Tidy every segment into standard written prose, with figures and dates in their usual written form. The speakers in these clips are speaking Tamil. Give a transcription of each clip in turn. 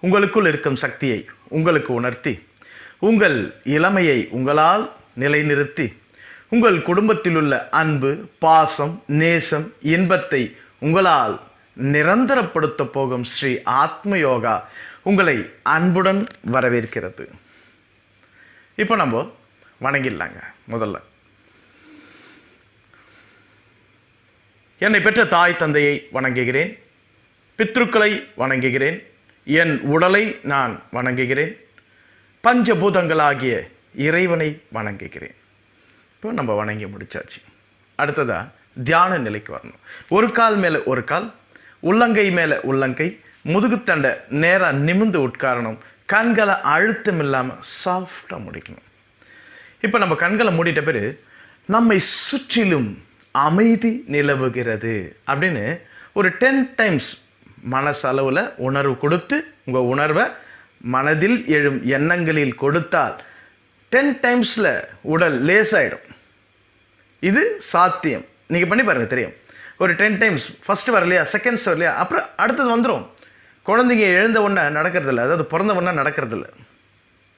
உங்களுக்குள் இருக்கும் சக்தியை உங்களுக்கு உணர்த்தி உங்கள் இளமையை உங்களால் நிலைநிறுத்தி உங்கள் குடும்பத்தில் உள்ள அன்பு, பாசம், நேசம், இன்பத்தை உங்களால் நிரந்தரப்படுத்த போகும் ஸ்ரீ ஆத்ம யோகா உங்களை அன்புடன் வரவேற்கிறது. இப்போ நம்ம வணங்கிடலாங்க. முதல்ல என்னை பெற்ற தாய் தந்தையை வணங்குகிறேன், பித்ருக்களை வணங்குகிறேன், என் உடலை நான் வணங்குகிறேன், பஞ்சபூதங்களாகிய இறைவனை வணங்குகிறேன். இப்போ நம்ம வணங்கி முடிச்சாச்சு. அடுத்ததாக தியான நிலைக்கு வரணும். ஒரு கால் மேலே ஒரு கால், உள்ளங்கை மேலே உள்ளங்கை, முதுகுத்தண்டை நேராக நிமிர்ந்து உட்காரணும். கண்களை அழுத்தம் இல்லாமல் சாஃப்டாக முடிக்கணும். இப்போ நம்ம கண்களை மூடிட்ட பிறகு நம்மை சுற்றிலும் அமைதி நிலவுகிறது அப்படின்னு ஒரு 10 டைம்ஸ் மனசளவில் உணர்வு கொடுத்து உங்கள் உணர்வை மனதில் எழும் எண்ணங்களில் கொடுத்தால் 10 டைம்ஸில் உடல் லேசாயிடும். இது சாத்தியம். நீங்கள் பண்ணி பாருங்கள், தெரியும். ஒரு 10 டைம்ஸ் ஃபஸ்ட்டு வரலையா, செகண்ட்ஸ் வரலையா, அப்புறம் அடுத்தது வந்துடும். குழந்தைங்க எழுந்த ஒன்றா நடக்கிறதில்ல, அதாவது பிறந்த ஒன்றா நடக்கிறதில்ல,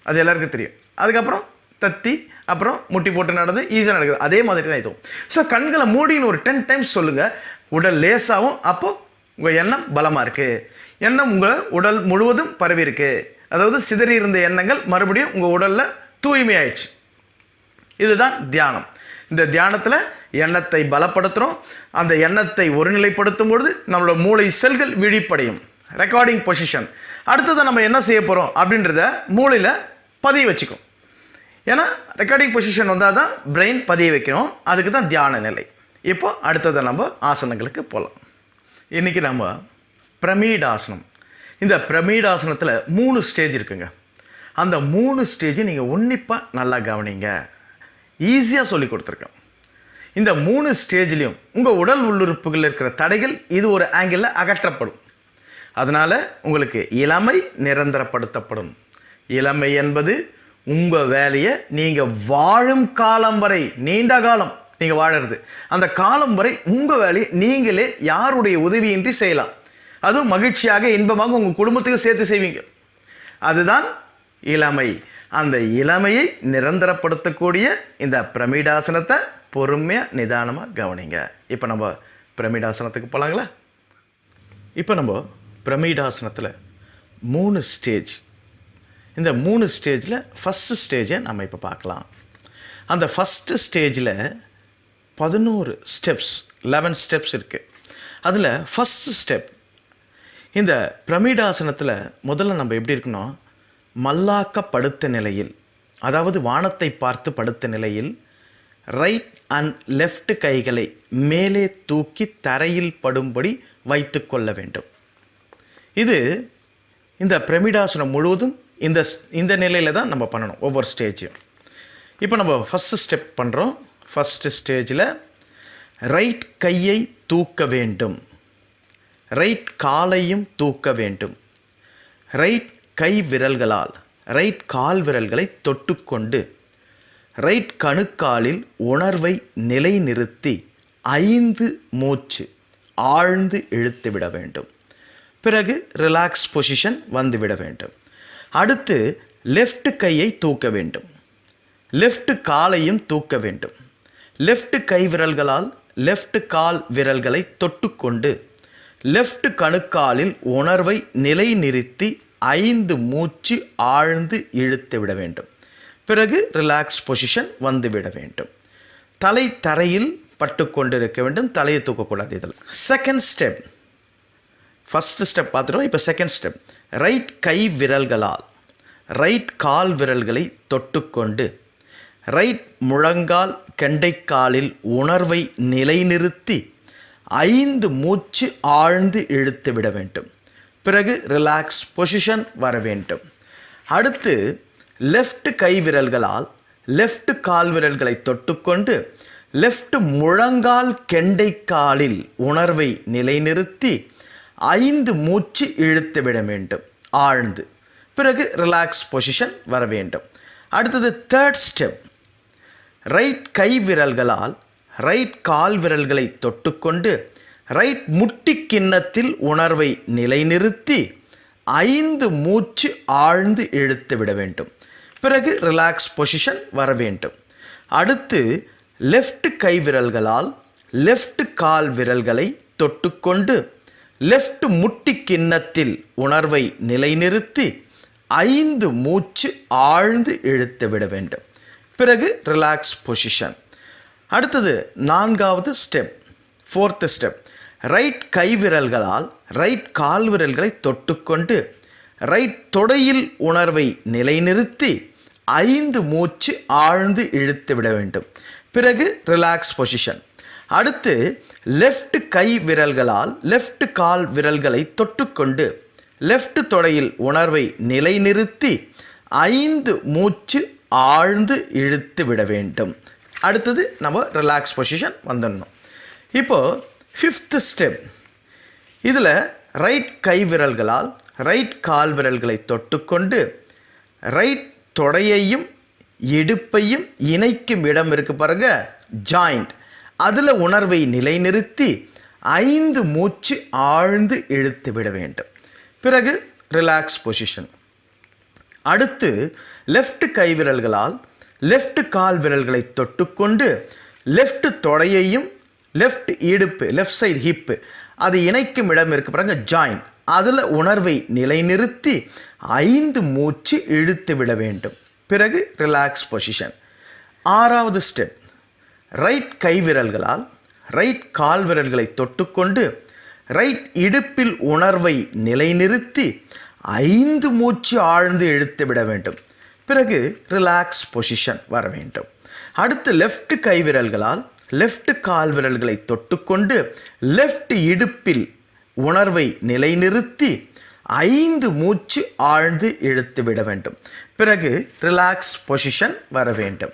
அது எல்லாருக்கும் தெரியும். அதுக்கப்புறம் தத்தி அப்புறம் முட்டி போட்டு நடந்து ஈஸியாக நடக்குது. அதே மாதிரி தான் இதுவும். ஸோ கண்களை மூடின்னு ஒரு 10 டைம்ஸ் சொல்லுங்கள், உடல் லேசாகவும். அப்போது உங்கள் எண்ணம் பலமாக இருக்குது, எண்ணம் உங்கள் உடல் முழுவதும் பரவி இருக்குது. அதாவது சிதறி இருந்த எண்ணங்கள் மறுபடியும் உங்கள் உடலில் தூய்மையாயிடுச்சு. இதுதான் தியானம். இந்த தியானத்தில் எண்ணத்தை பலப்படுத்துகிறோம். அந்த எண்ணத்தை ஒருநிலைப்படுத்தும் பொழுது நம்மளோட மூளை செல்கள் விழிப்படையும். Recording position. அடுத்ததை நம்ம என்ன செய்ய போகிறோம் அப்படின்றத மூளையில் பதிய வச்சுக்கும். ஏன்னா ரெக்கார்டிங் பொசிஷன் வந்தால் தான் பிரெயின் பதிய வைக்கணும். அதுக்கு தான் தியான நிலை. இப்போ அடுத்ததை நம்ம ஆசனங்களுக்கு போகலாம். இன்றைக்கி நம்ம பிரமிடாசனம். இந்த பிரமிடாசனத்தில் 3 ஸ்டேஜ் இருக்குங்க. அந்த 3 ஸ்டேஜை நீங்கள் உன்னிப்பாக நல்லா கவனிங்க. ஈஸியாக சொல்லி கொடுத்துருக்கேன். இந்த 3 ஸ்டேஜ்லேயும் உங்கள் உடல் உள்ளுறுப்புகளில் இருக்கிற தடைகள் இது ஒரு ஆங்கிளில் அகற்றப்படும். அதனால் உங்களுக்கு இளமை நிரந்தரப்படுத்தப்படும். இளமை என்பது உங்கள் வேலையை நீங்கள் வாழும் காலம் வரை, நீண்ட காலம் நீங்கள் வாழறது, அந்த காலம் வரை உங்கள் வேலையை நீங்களே யாருடைய உதவியின்றி செய்யலாம். அதுவும் மகிழ்ச்சியாக இன்பமாக உங்கள் குடும்பத்துக்கு சேர்த்து செய்வீங்க. அதுதான் இளமை. அந்த இளமையை நிரந்தரப்படுத்தக்கூடிய இந்த பிரமிடாசனத்தை பொறுமையாக நிதானமாக கவனிங்க. இப்போ நம்ம பிரமிடாசனத்துக்கு போகலாங்களா? இப்போ நம்ம பிரமிடாசனத்தில் 3 ஸ்டேஜ். இந்த 3 ஸ்டேஜில் ஃபஸ்ட்டு ஸ்டேஜை நம்ம இப்போ பார்க்கலாம். அந்த ஃபஸ்ட்டு ஸ்டேஜில் 11 ஸ்டெப்ஸ், 11 ஸ்டெப்ஸ் இருக்குது. அதில் ஃபஸ்ட்டு ஸ்டெப், இந்த பிரமிடாசனத்தில் முதல்ல நம்ம எப்படி இருக்கணும், மல்லாக்க படுத்த நிலையில், அதாவது வானத்தை பார்த்து படுத்த நிலையில் ரைட் அண்ட் லெஃப்ட் கைகளை மேலே தூக்கி தரையில் படும்படி வைத்து கொள்ள வேண்டும். இது இந்த பிரமிடாசனம் முழுவதும் இந்த நிலையில் தான் நம்ம பண்ணணும் ஒவ்வொரு ஸ்டேஜையும். இப்போ நம்ம ஃபஸ்ட்டு ஸ்டெப் பண்ணுறோம். ஃபஸ்ட்டு ஸ்டேஜில் ரைட் கையை தூக்க வேண்டும், ரைட் காலையும் தூக்க வேண்டும், ரைட் கை விரல்களால் ரைட் கால் விரல்களை தொட்டுக்கொண்டு ரைட் கணுக்காலில் உணர்வை நிலைநிறுத்தி 5 மூச்சு ஆழ்ந்து இழுத்து விட வேண்டும். பிறகு ரிலாக்ஸ் பொசிஷன் வந்துவிட வேண்டும். அடுத்து லெஃப்ட் கையை தூக்க வேண்டும், லெஃப்ட் காலையும் தூக்க வேண்டும், லெஃப்ட் கை விரல்களால் லெஃப்ட் கால் விரல்களை தொட்டுக்கொண்டு லெஃப்ட் கணுக்காலில் உணர்வை நிலைநிறுத்தி 5 மூச்சு ஆழ்ந்து இழுத்து விட வேண்டும். பிறகு ரிலாக்ஸ் பொசிஷன் வந்துவிட வேண்டும். தலை தரையில் பட்டு கொண்டிருக்க வேண்டும், தலையை தூக்கக்கூடாது. இதில் செகண்ட் ஸ்டெப், ஃபஸ்ட்டு ஸ்டெப் பார்த்துட்டோம். இப்போ செகண்ட் ஸ்டெப், ரைட் கை விரல்களால் ரைட் கால் விரல்களை தொட்டுக்கொண்டு ரைட் முழங்கால் கெண்டைக்காலில் உணர்வை நிலைநிறுத்தி 5 மூச்சு ஆழ்ந்து இழுத்து விட வேண்டும். பிறகு ரிலாக்ஸ் பொசிஷன் வர வேண்டும். அடுத்து லெஃப்ட் கை விரல்களால் லெஃப்ட் கால் விரல்களை தொட்டுக்கொண்டு லெஃப்ட் முழங்கால் கெண்டைக்காலில் உணர்வை நிலைநிறுத்தி 5 மூச்சு இழுத்து விட வேண்டும் ஆழ்ந்து. பிறகு ரிலாக்ஸ் பொசிஷன் வர வேண்டும். அடுத்தது தேர்ட் ஸ்டெப், ரைட் கை விரல்களால் ரைட் கால் விரல்களை தொட்டுக்கொண்டு ரைட் முட்டி கிண்ணத்தில் உணர்வை நிலைநிறுத்தி 5 மூச்சு ஆழ்ந்து இழுத்து விட வேண்டும். பிறகு ரிலாக்ஸ் பொசிஷன் வர வேண்டும். அடுத்து லெஃப்ட் கை விரல்களால் லெஃப்ட் கால் விரல்களை தொட்டுக்கொண்டு லெஃப்ட் முட்டி கிண்ணத்தில் உணர்வை நிலைநிறுத்தி 5 மூச்சு ஆழ்ந்து இழுத்து விட வேண்டும். பிறகு ரிலாக்ஸ் பொசிஷன். அடுத்தது 4வது ஸ்டெப், 4th ஸ்டெப். ரைட் கை விரல்களால் ரைட் கால் விரல்களை தொட்டுக்கொண்டு ரைட் தொடையில் உணர்வை நிலைநிறுத்தி 5 மூச்சு ஆழ்ந்து இழுத்து விட வேண்டும். பிறகு ரிலாக்ஸ் பொசிஷன். அடுத்து லெஃப்ட் கை விரல்களால் லெஃப்ட் கால் விரல்களை தொட்டுக்கொண்டு லெஃப்ட் தொடையில் உணர்வை நிலைநிறுத்தி 5 மூச்சு ஆழ்ந்து இழுத்து விட வேண்டும். அடுத்தது நம்ம ரிலாக்ஸ் பொசிஷன் வந்துடணும். இப்போது 5th ஸ்டெப். இதில் ரைட் கை விரல்களால் ரைட் கால் விரல்களை தொட்டுக்கொண்டு ரைட் தொடையையும் இடுப்பையும் இணைக்கும் இடம் இருக்கு பாருங்க, ஜாயிண்ட், அதில் உணர்வை நிலைநிறுத்தி 5 மூச்சு ஆழ்ந்து இழுத்து விட வேண்டும். பிறகு ரிலாக்ஸ் பொசிஷன். அடுத்து லெஃப்ட் கை விரல்களால் லெஃப்ட் கால் விரல்களை தொட்டுக்கொண்டு லெஃப்ட் தொடையையும் லெஃப்ட் இடுப்பு, லெஃப்ட் சைடு ஹிப்பு, அது இணைக்கும் இடம் இருக்கு பாருங்க, ஜாயிண்ட், அதில் உணர்வை நிலைநிறுத்தி 5 மூச்சு இழுத்து விட வேண்டும். பிறகு ரிலாக்ஸ் பொசிஷன். 6வது ஸ்டெப். ரைட் கை விரல்களால் ரைட் கால் விரல்களை தொட்டுக்கொண்டு ரைட் இடுப்பில் உணர்வை நிலைநிறுத்தி 5 மூச்சு ஆழ்ந்து இழுத்து விட வேண்டும். பிறகு ரிலாக்ஸ் பொசிஷன் வர வேண்டும். அடுத்து லெஃப்ட் கை விரல்களால் லெஃப்ட் கால் விரல்களை தொட்டுக்கொண்டு லெஃப்ட் இடுப்பில் உணர்வை நிலைநிறுத்தி 5 மூச்சு ஆழ்ந்து இழுத்து விட வேண்டும். பிறகு ரிலாக்ஸ் பொசிஷன் வர வேண்டும்.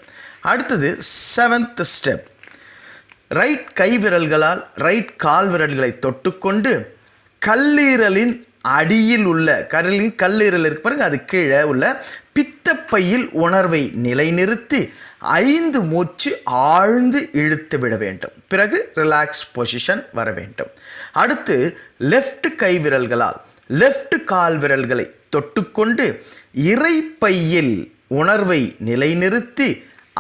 அடுத்தது 7th ஸ்டெப். ரைட் கை விரல்களால் ரைட் கால் விரல்களை தொட்டுக்கொண்டு கல்லீரலின் அடியில் உள்ள கல்லீரல் இருக்கு பாருங்க, அது கீழே உள்ள பித்தப்பையில் உணர்வை நிலைநிறுத்தி 5 மூச்சு ஆழ்ந்து இழுத்து விட வேண்டும். பிறகு ரிலாக்ஸ் பொசிஷன் வர வேண்டும். அடுத்து லெஃப்ட் கை விரல்களால் லெஃப்ட் கால் விரல்களை தொட்டுக்கொண்டு இறைப்பையில் உணர்வை நிலைநிறுத்தி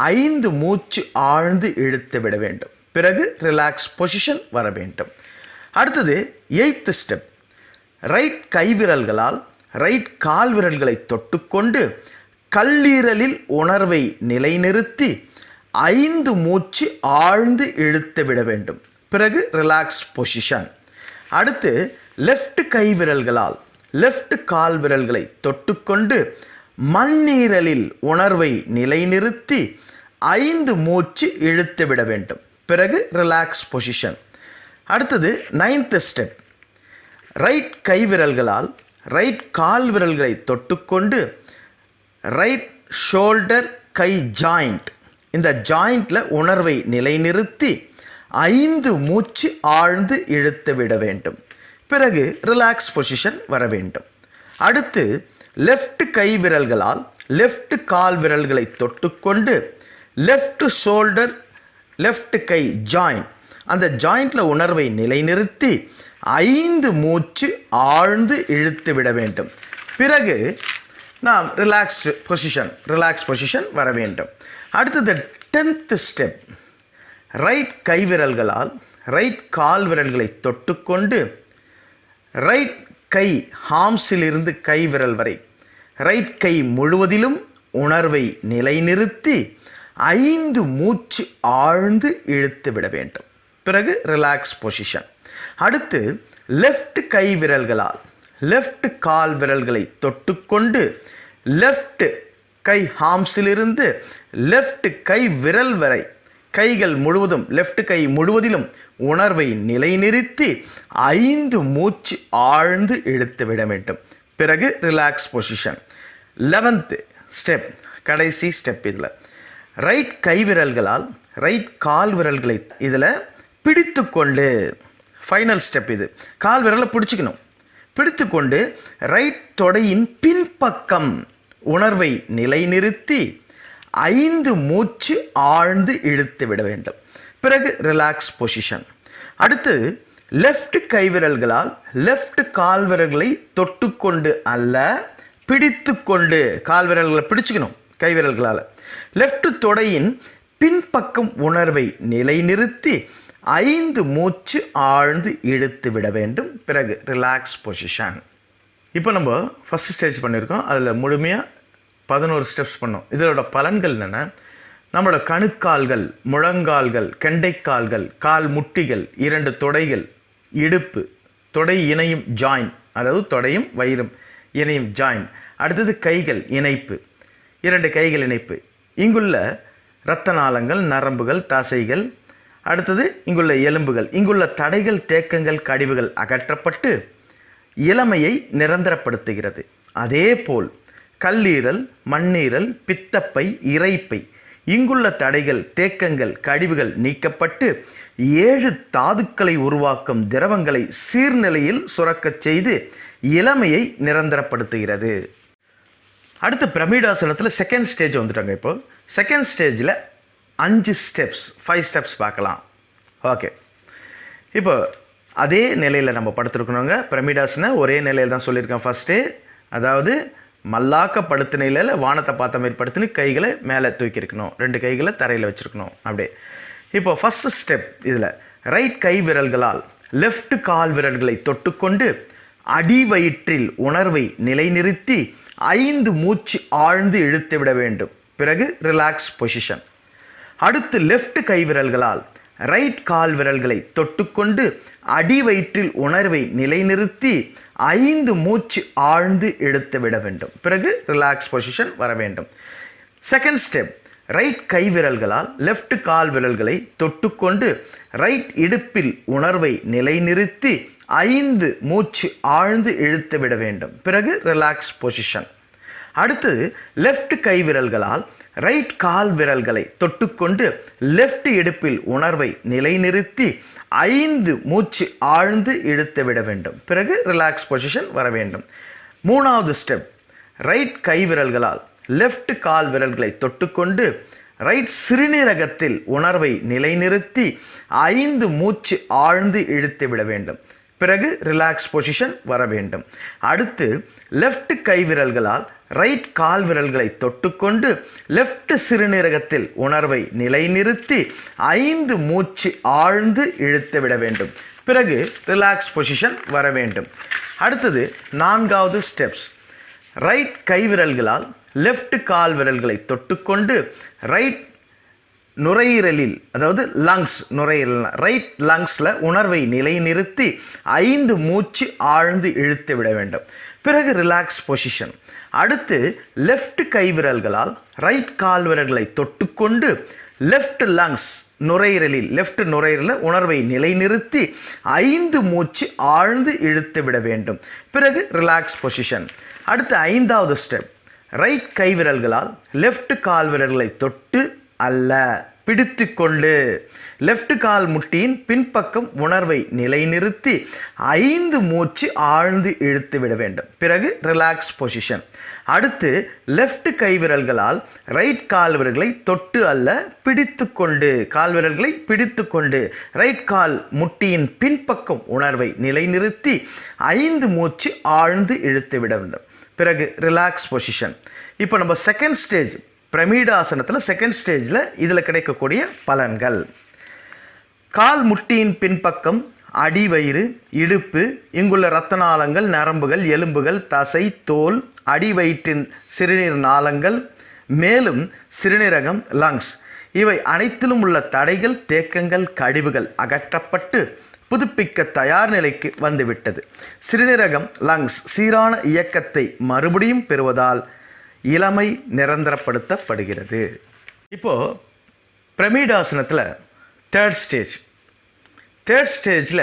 5 மூச்சு ஆழ்ந்து இழுத்து விட வேண்டும். பிறகு ரிலாக்ஸ் பொசிஷன் வர வேண்டும். அடுத்தது 8th ஸ்டெப். ரைட் கை விரல்களால் ரைட் கால் விரல்களை தொட்டுக்கொண்டு கல்லீரலில் உணர்வை நிலைநிறுத்தி 5 மூச்சு ஆழ்ந்து இழுத்து விட வேண்டும். பிறகு ரிலாக்ஸ் பொசிஷன். அடுத்து லெஃப்ட் கை விரல்களால் லெஃப்ட் கால் விரல்களை தொட்டுக்கொண்டு மண்ணீரலில் உணர்வை நிலைநிறுத்தி 5 மூச்சு இழுத்து விட வேண்டும். பிறகு ரிலாக்ஸ் பொசிஷன். அடுத்தது 9th ஸ்டெப். ரைட் கை விரல்களால் ரைட் கால் விரல்களை தொட்டுக்கொண்டு ரைட் ஷோல்டர் கை ஜாயிண்ட், இந்த ஜாயிண்டில் உணர்வை நிலைநிறுத்தி 5 மூச்சு ஆழ்ந்து இழுத்து விட வேண்டும். பிறகு ரிலாக்ஸ் பொசிஷன் வர வேண்டும். அடுத்து லெஃப்ட் கை விரல்களால் லெஃப்ட் கால் விரல்களை தொட்டுக்கொண்டு லெஃப்ட் ஷோல்டர் லெஃப்ட் கை ஜாயிண்ட், அந்த ஜாயிண்டில் உணர்வை நிலைநிறுத்தி 5 மூச்சு ஆழ்ந்து இழுத்து விட வேண்டும். பிறகு நாம் ரிலாக்ஸ் பொசிஷன் வர வேண்டும். அடுத்தது 10th ஸ்டெப். ரைட் கை விரல்களால் ரைட் கால் விரல்களை தொட்டுக்கொண்டு ரைட் கை ஹாம்ஸிலிருந்து கை விரல் வரை ரைட் கை முழுவதிலும் உணர்வை நிலைநிறுத்தி 5 மூச்சு ஆழ்ந்து இழுத்து விட வேண்டும். பிறகு ரிலாக்ஸ் பொசிஷன். அடுத்து லெஃப்ட் கை விரல்களால் லெஃப்ட் கால் விரல்களை தொட்டுக்கொண்டு லெஃப்ட் கை ஹாம்ஸிலிருந்து லெஃப்ட் கை விரல் வரை கைகள் முழுவதும் லெஃப்ட் கை முழுவதிலும் உணர்வை நிலைநிறுத்தி 5 மூச்சு ஆழ்ந்து இழுத்து விட வேண்டும். பிறகு ரிலாக்ஸ் பொசிஷன். 11th ஸ்டெப், கடைசி ஸ்டெப். இதில் ரைட் கை விரல்களால் ரைட் கால் விரல்களை இதில் பிடித்து கொண்டு, ஃபைனல் ஸ்டெப் இது, கால் விரலை பிடிச்சிக்கணும். பிடித்து கொண்டு ரைட் தொடையின் பின்பக்கம் உணர்வை நிலைநிறுத்தி 5 மூச்சு ஆழ்ந்து இழுத்து விட வேண்டும். பிறகு ரிலாக்ஸ் பொசிஷன். அடுத்து லெஃப்ட் கைவிரல்களால் லெஃப்ட் கால்விரல்களை தொட்டுக்கொண்டு அல்ல, பிடித்து கொண்டு, கால்விரல்களை பிடிச்சுக்கணும் கைவிரல்களால். லெஃப்ட் தொடையின் பின்பக்கம் உணர்வை நிலைநிறுத்தி 5 மூச்சு ஆழ்ந்து இழுத்து விட வேண்டும். பிறகு ரிலாக்ஸ் பொசிஷன். இப்போ நம்ம ஃபஸ்ட் ஸ்டேஜ் பண்ணியிருக்கோம். அதில் முழுமையாக 11 ஸ்டெப்ஸ் பண்ணோம். இதோட பலன்கள் என்னென்னா, நம்மளோட கணுக்கால்கள், முழங்கால்கள், கெண்டைக்கால்கள், கால் முட்டிகள், 2 தொடைகள், இடுப்பு, தொடை இணையும் ஜாயின், அதாவது தொடையும் வயிறும் இணையும் ஜாயின். அடுத்தது கைகள் இணைப்பு, 2 கைகள் இணைப்பு, இங்குள்ள இரத்த நாளங்கள், நரம்புகள், தசைகள், அடுத்தது இங்குள்ள எலும்புகள், இங்குள்ள தடைகள், தேக்கங்கள், கடிவுகள் அகற்றப்பட்டு இளமையை நிரந்தரப்படுத்துகிறது. அதேபோல் கல்லீரல், மண்ணீரல், பித்தப்பை, இரைப்பை, இங்குள்ள தடைகள், தேக்கங்கள், கழிவுகள் நீக்கப்பட்டு 7 தாதுக்களை உருவாக்கும் திரவங்களை சீர்நிலையில் சுரக்கச் செய்து இளமையை நிரந்தரப்படுத்துகிறது. அடுத்து பிரமிடாசனத்தில் செகண்ட் ஸ்டேஜ் வந்துட்டாங்க. இப்போ செகண்ட் ஸ்டேஜில் 5 ஸ்டெப்ஸ், 5 ஸ்டெப்ஸ் பார்க்கலாம். ஓகே, இப்போ அதே நிலையில் நம்ம படுத்துருக்கணுங்க. பிரமிடாசனை ஒரே நிலையில் தான் சொல்லியிருக்கேன் ஃபஸ்ட்டு. அதாவது மல்லாக்க படுத்த நிலையில் வானத்தை பார்த்த மாதிரி படுத்துன்னு கைகளை மேலே தூக்கியிருக்கணும், 2 கைகளை தரையில் வச்சுருக்கணும். அப்படியே இப்போ ஃபஸ்ட் ஸ்டெப் இதில் ரைட் கை விரல்களால் லெஃப்ட் கால் விரல்களை தொட்டுக்கொண்டு அடி வயிற்றில் உணர்வை நிலைநிறுத்தி 5 மூச்சு ஆழ்ந்து இழுத்து விட வேண்டும். பிறகு ரிலாக்ஸ் பொசிஷன். அடுத்து லெஃப்ட் கை விரல்களால் ரைட் கால் விரல்களை தொட்டுக்கொண்டு அடி வயிற்றில் உணர்வை நிலைநிறுத்தி 5 மூச்சு ஆழ்ந்து இழுத்து விட வேண்டும். பிறகு ரிலாக்ஸ் பொசிஷன் வர வேண்டும். செகண்ட் ஸ்டெப், ரைட் கை விரல்களால் லெஃப்ட் கால் விரல்களை தொட்டுக்கொண்டு ரைட் இடுப்பில் உணர்வை நிலைநிறுத்தி 5 மூச்சு ஆழ்ந்து இழுத்து விட வேண்டும். பிறகு ரிலாக்ஸ் பொசிஷன். அடுத்தது லெஃப்ட் கை விரல்களால் ரைட் கால் விரல்களை தொட்டுக்கொண்டு லெஃப்ட் இடுப்பில் உணர்வை நிலைநிறுத்தி 5 மூச்சு ஆழ்ந்து இழுத்து விட வேண்டும். பிறகு ரிலாக்ஸ் பொசிஷன் வர வேண்டும். மூணாவது ஸ்டெப், ரைட் கை விரல்களால் லெஃப்ட் கால் விரல்களை தொட்டுக்கொண்டு ரைட் சிறுநீரகத்தில் உணர்வை நிலைநிறுத்தி 5 மூச்சு ஆழ்ந்து இழுத்து விட வேண்டும். பிறகு ரிலாக்ஸ் பொசிஷன் வர வேண்டும். அடுத்து லெஃப்ட் கை விரல்களால் ரைட் கால் விரல்களை தொட்டுக்கொண்டு லெஃப்ட் சிறுநீரகத்தில் உணர்வை நிலைநிறுத்தி 5 மூச்சு ஆழ்ந்து இழுத்து விட வேண்டும். பிறகு ரிலாக்ஸ் பொசிஷன் வர வேண்டும். அடுத்தது நான்காவது ஸ்டெப்ஸ், ரைட் கை விரல்களால் லெஃப்ட் கால் விரல்களை தொட்டுக்கொண்டு ரைட் நுரையீரலில், அதாவது லங்ஸ், நுரையீரல் ரைட் லங்ஸில் உணர்வை நிலைநிறுத்தி 5 மூச்சு ஆழ்ந்து இழுத்து விட வேண்டும். பிறகு ரிலாக்ஸ் பொசிஷன். அடுத்து லெஃப்ட் கை விரல்களால் ரைட் கால் விரல்களை தொட்டுக்கொண்டு லெஃப்ட் லங்ஸ், நுரையீரலில், லெஃப்ட் நுரையீரலில் உணர்வை நிலைநிறுத்தி 5 மூச்சு ஆழ்ந்து இழுத்து விட வேண்டும். பிறகு ரிலாக்ஸ் பொசிஷன். அடுத்து ஐந்தாவது ஸ்டெப், ரைட் கை விரல்களால் லெஃப்ட் கால் விரல்களை தொட்டு அல்ல, பிடித்து கொண்டு லெஃப்ட் கால் முட்டியின் பின்பக்கம் உணர்வை நிலைநிறுத்தி 5 மூச்சு ஆழ்ந்து இழுத்து விட வேண்டும். பிறகு ரிலாக்ஸ் பொசிஷன். அடுத்து லெஃப்ட் கை விரல்களால் ரைட் கால் விரல்களை தொட்டு அல்ல, பிடித்து கொண்டு, கால் விரல்களை பிடித்து கொண்டு ரைட் கால் முட்டியின் பின்பக்கம் உணர்வை நிலைநிறுத்தி 5 மூச்சு ஆழ்ந்து இழுத்து விட வேண்டும். பிறகு ரிலாக்ஸ் பொசிஷன். இப்போ நம்ம செகண்ட் ஸ்டேஜ் பிரமிடாசனத்தில் செகண்ட் ஸ்டேஜில் இதில் கிடைக்கக்கூடிய பலன்கள், கால் முட்டியின் பின்பக்கம் அடிவயிறு, இடுப்பு, இங்குள்ள இரத்த நாளங்கள், நரம்புகள், எலும்புகள், தசை, தோல், அடிவயிற்றின் சிறுநீர் நாளங்கள், மேலும் சிறுநீரகம், லங்ஸ், இவை அனைத்திலும் உள்ள தடைகள், தேக்கங்கள், கழிவுகள் அகற்றப்பட்டு புதுப்பிக்க தயார் நிலைக்கு வந்துவிட்டது. சிறுநீரகம், லங்ஸ் சீரான இயக்கத்தை மறுபடியும் பெறுவதால் இளமை நிரந்தரப்படுத்தப்படுகிறது. இப்போது பிரமிடாசனத்தில் தேர்ட் ஸ்டேஜில்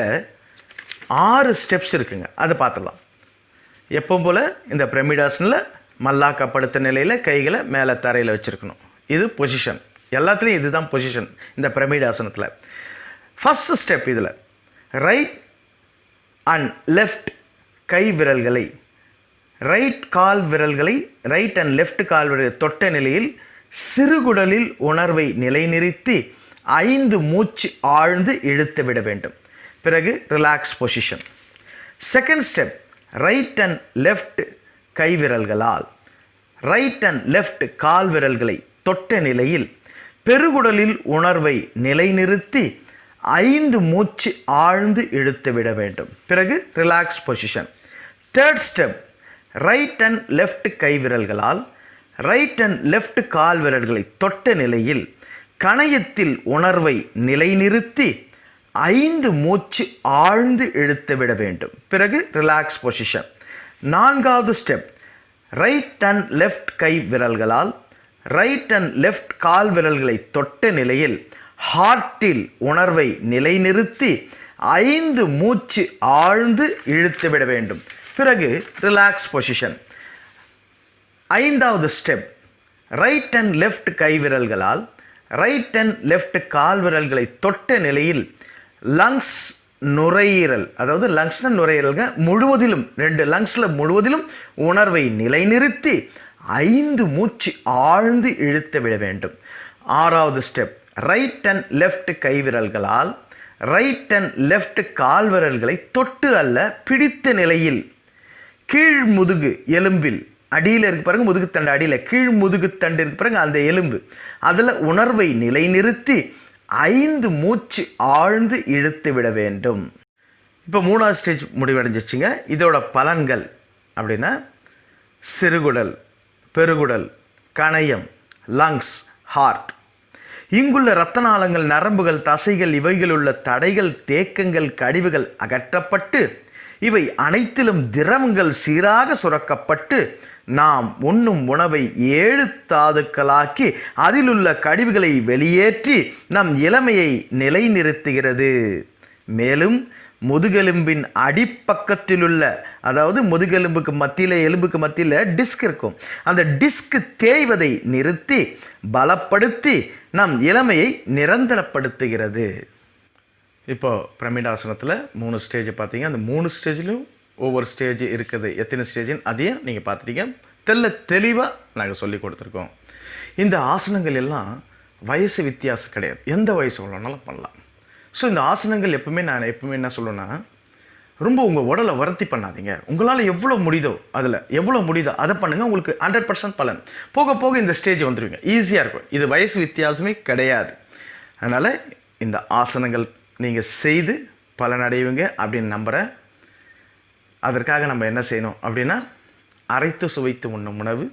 6 ஸ்டெப்ஸ் இருக்குங்க. அதை பார்த்துடலாம். எப்பவும் போல் இந்த பிரமிடாசனில் மல்லாக்கப்படுத்த நிலையில் கைகளை மேலே தரையில் வச்சுருக்கணும். இது பொசிஷன், எல்லாத்துலேயும் இதுதான் பொசிஷன் இந்த பிரமிடாசனத்தில். ஃபஸ்ட் ஸ்டெப், இதில் ரைட் அண்ட் லெஃப்ட் கை விரல்களை, ரைட் கால் விரல்களை ரைட் அண்ட் லெஃப்ட் கால் விரல்களை தொட்ட நிலையில் சிறுகுடலில் உணர்வை நிலைநிறுத்தி 5 மூச்சு ஆழ்ந்து இழுத்து விட வேண்டும். பிறகு relax position. Second step, right and left கை விரல்களால் ரைட் அண்ட் லெஃப்ட் கால் விரல்களை தொட்ட நிலையில் பெருகுடலில் உணர்வை நிலைநிறுத்தி 5 மூச்சு ஆழ்ந்து இழுத்து விட வேண்டும். பிறகு relax position. Third step, right and left கை விரல்களால் ரைட் அண்ட் லெஃப்ட் கால் விரல்களை தொட்ட நிலையில் கணையத்தில் உணர்வை நிலைநிறுத்தி 5 மூச்சு ஆழ்ந்து இழுத்து விட வேண்டும். பிறகு ரிலாக்ஸ் பொசிஷன். நான்காவது ஸ்டெப், ரைட் அண்ட் லெஃப்ட் கை விரல்களால் ரைட் அண்ட் லெஃப்ட் கால் விரல்களை தொட்ட நிலையில் ஹார்ட்டில் உணர்வை நிலைநிறுத்தி 5 மூச்சு ஆழ்ந்து இழுத்து விட வேண்டும். பிறகு ரிலாக்ஸ் பொசிஷன். ஐந்தாவது ஸ்டெப், ரைட் அண்ட் லெஃப்ட் கை விரல்களால் ரைட் அண்ட் லெஃப்ட் கால் விரல்களை தொட்ட நிலையில் லங்ஸ் நுரையீரல், அதாவது லங்ஸ்னா நுரையீரல்கள் முழுவதிலும் 2 லங்ஸில் முழுவதிலும் உணர்வை நிலைநிறுத்தி 5 மூச்சு ஆழ்ந்து இழுத்து விட வேண்டும். ஆறாவது ஸ்டெப், ரைட் அண்ட் லெஃப்ட் கை விரல்களால் ரைட் அண்ட் லெஃப்ட் கால் விரல்களை தொட்டு அல்ல பிடித்த நிலையில் கீழ் முதுகு எலும்பில் அடியில் இருக்கு பாருங்க, முதுகுத்தண்டு அடியில் கீழ் முதுகுத்தண்டு இருக்கு பாருங்க, அந்த எலும்பு அதில் உணர்வை நிலைநிறுத்தி 5 மூச்சு ஆழ்ந்து இழுத்து விட வேண்டும். இப்போ 3வது ஸ்டேஜ் முடிவடைஞ்சிச்சுங்க. இதோட பலன்கள் அப்படின்னா சிறுகுடல், பெருகுடல், கணையம், லங்ஸ், ஹார்ட், இங்குள்ள இரத்த நாளங்கள், நரம்புகள், தசைகள் இவைகள் உள்ள தடைகள், தேக்கங்கள், கழிவுகள் அகற்றப்பட்டு இவை அனைத்திலும் திரவங்கள் சீராக சுரக்கப்பட்டு நாம் உண்ணும் உணவை 7 தாதுக்களாக்கி அதிலுள்ள கழிவுகளை வெளியேற்றி நம் இளமையை நிலைநிறுத்துகிறது. மேலும் முதுகெலும்பின் அடிப்பக்கத்திலுள்ள, அதாவது முதுகெலும்புக்கு மத்தியில் எலும்புக்கு மத்தியில் டிஸ்க் இருக்கும், அந்த டிஸ்க் தேய்வதை நிறுத்தி பலப்படுத்தி நம் இளமையை நிரந்தரப்படுத்துகிறது. இப்போ பிரமிடாசனத்தில் 3 ஸ்டேஜ் பார்த்தீங்க. அந்த 3 ஸ்டேஜிலும் ஒவ்வொரு ஸ்டேஜ் இருக்குது. எத்தனை ஸ்டேஜின்னு அதையும் நீங்கள் பார்த்துட்டீங்க. தெளிவாக நாங்கள் சொல்லி கொடுத்துருக்கோம். இந்த ஆசனங்கள் எல்லாம் வயசு வித்தியாசம் கிடையாது, எந்த வயசு உள்ளனாலும் பண்ணலாம். ஸோ இந்த ஆசனங்கள் நான் எப்பவுமே என்ன சொல்லுவேன்னா, ரொம்ப உங்கள் உடலை வருத்தி பண்ணாதீங்க. உங்களால் எவ்வளோ முடியுதோ அதை பண்ணுங்கள். உங்களுக்கு 100% பலன். போக போக இந்த ஸ்டேஜ் வந்துடுவீங்க, ஈஸியாக இருக்கும். இது வயசு வித்தியாசமே கிடையாது. அதனால் இந்த ஆசனங்கள் நீங்கள் செய்து பலனடைவீங்க அப்படின்னு நம்புகிறேன். அதற்காக நம்ம என்ன செய்யணும் அப்படின்னா, அரைத்து சுவைத்து உண்ணும் உணவு,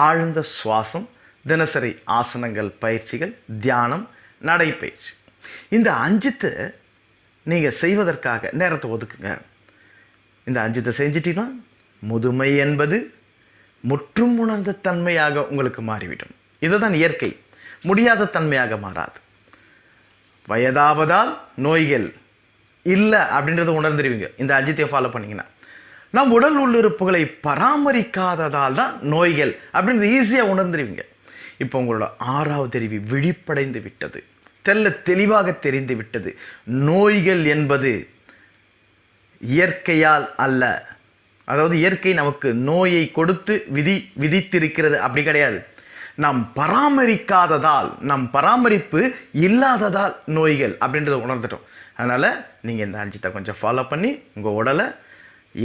ஆழ்ந்த சுவாசம், தினசரி ஆசனங்கள் பயிற்சிகள், தியானம், நடைப்பயிற்சி, இந்த 5 நீங்கள் செய்வதற்காக நேரத்தை ஒதுக்குங்க. இந்த 5 செஞ்சிட்டீங்கன்னா முதுமை என்பது முற்றும் உணர்ந்த தன்மையாக உங்களுக்கு மாறிவிடும். இதுதான் இயற்கை, முடியாத தன்மையாக மாறாது. வயதாவதால் நோய்கள் இல்லை அப்படின்றத உணர்ந்துருவீங்க இந்த 5 ஃபாலோ பண்ணிங்கன்னா. நம் உடல் உள்ளுறுப்புகளை பராமரிக்காததால் தான் நோய்கள் அப்படின்றது ஈஸியாக உணர்ந்துருவீங்க. இப்போ உங்களோட 6வது அறிவு விழிப்படைந்து விட்டது, தெளிவாக தெரிந்து விட்டது. நோய்கள் என்பது இயற்கையால் அல்ல, அதாவது இயற்கை நமக்கு நோயை கொடுத்து விதித்திருக்கிறது அப்படி கிடையாது. நாம் பராமரிக்காததால், நம் பராமரிப்பு இல்லாததால் நோய்கள் அப்படின்றத உணர்ந்துட்டோம். அதனால் நீங்கள் இந்த 5 கொஞ்சம் ஃபாலோ பண்ணி உங்கள் உடலை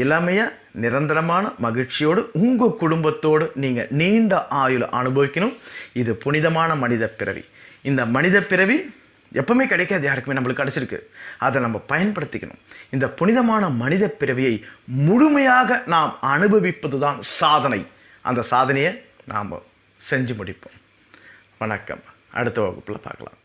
இளமையாக நிரந்தரமான மகிழ்ச்சியோடு உங்கள் குடும்பத்தோடு நீங்கள் நீண்ட ஆயுள் அனுபவிக்கணும். இது புனிதமான மனித பிறவி. இந்த மனித பிறவி எப்பவுமே கிடைக்காது, யாருக்குமே நம்மளுக்கு கிடைச்சிருக்கு. அதை நம்ம பயன்படுத்திக்கணும். இந்த புனிதமான மனித பிறவியை முழுமையாக நாம் அனுபவிப்பது தான் சாதனை. அந்த சாதனையை நாம் செஞ்சு முடிப்போம். வணக்கம். அடுத்த வகுப்பில் பார்க்கலாம்.